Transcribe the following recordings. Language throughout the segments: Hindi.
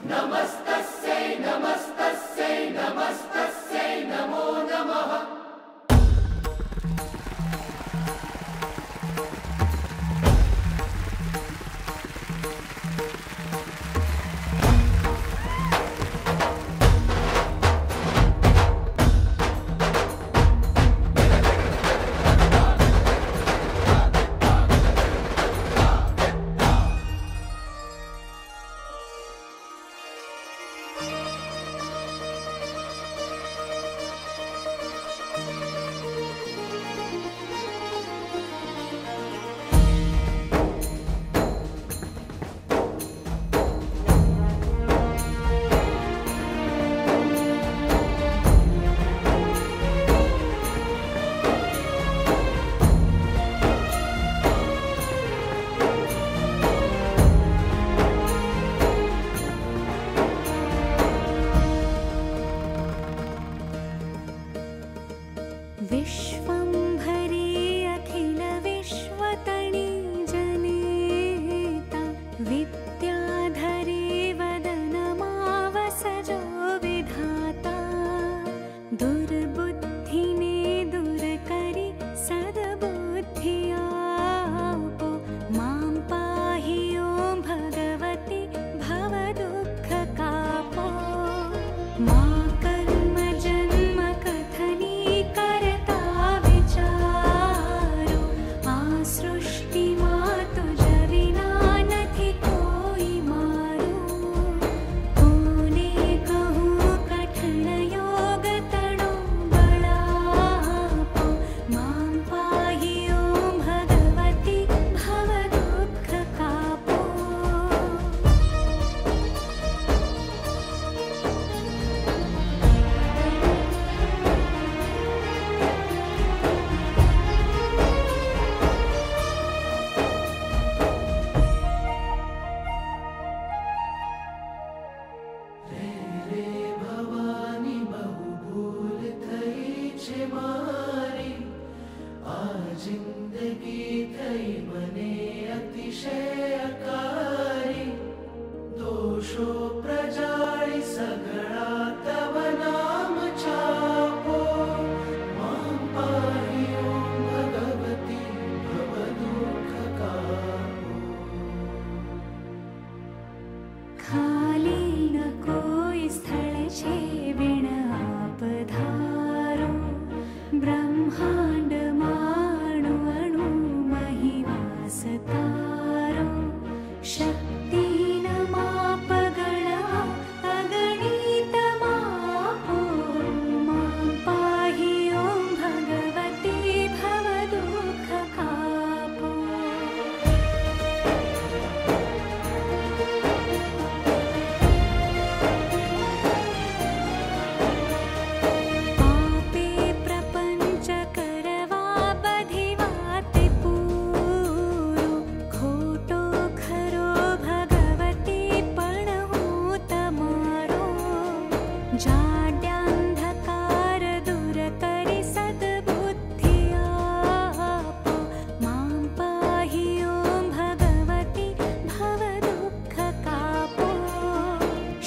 नमस्तस्यै नमस्तस्यै नमस्तस्यै नमो नमः। विश्वंभरी अखिल विश्वतणी जनिता विद्याधरी वदनमावसजो विधाता दुर्बुद्धिने दूर करि सद्बुद्धियापो मां पाहि ॐ भगवति भवदुःखकापो मा कर्म जन्म कथनी सृष्टि मातु जविना नथी कोई मारू कोने कहूँ कठिन योग तणो बड़ापो मां पाहि ॐ भगवति भव दुःख कापो। जिंदगी थई मने अतिशयकारी दोषो प्रजाळी सगळा तव नाम चापो मां पाहि ॐ भगवती भव दुःख कापो। खाली न कोई स्थल छे बिन आप धारो ब्रह्मांड माणु अणु महिवास तारो शक्ति न माप गणा अगणित मापो मां पाहि ॐ भगवति भव दुःख कापो। आपे प्रपंच करवा बधिवाते पूरो खोटो खरो भगवती पण हूँ तमारो जाड्यांधकार दूर करि सद्बुद्धि आपो मां पाहि ॐ भगवति भव दुःख कापो।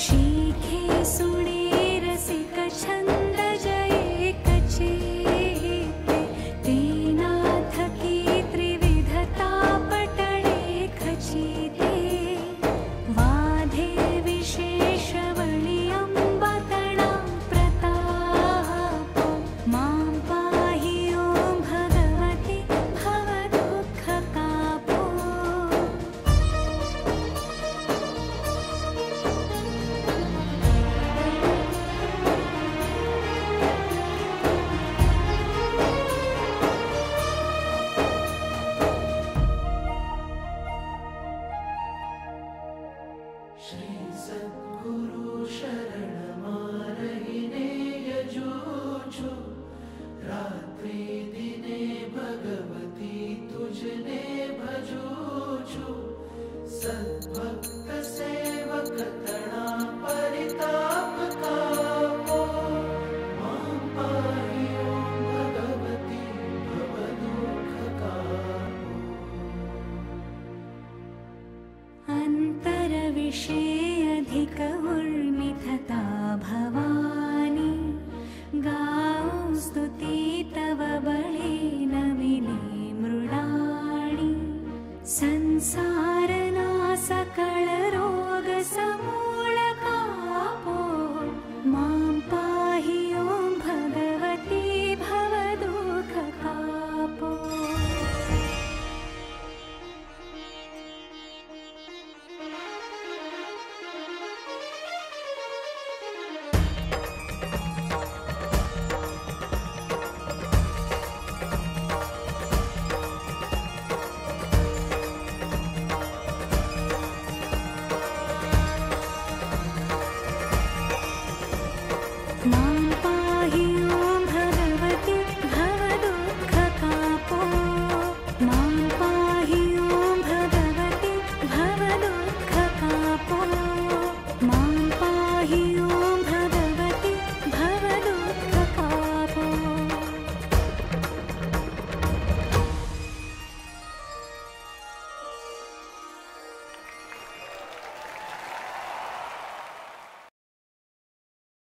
शीखे सुणे रसिक छंद जये कचेते तेना थकी त्रिविधता पटळे खचीते वाधे विशेष वळी अंबतणा प्रतापो मां पाहि ॐ भगवति भव दुःख कापो। श्री सद्गुरु शरण मारहिने यजूछु रात्रि दिने भगवती तुझने भजूछु सद्भक्त सेवक तणा परिताप कापो मां पाहि ॐ भगवती भव दुःख कापो। अंतर विषय अधिक उर्मिथता भवानी गाओ स्तुति तव बळे नमिने मृडाणि संसार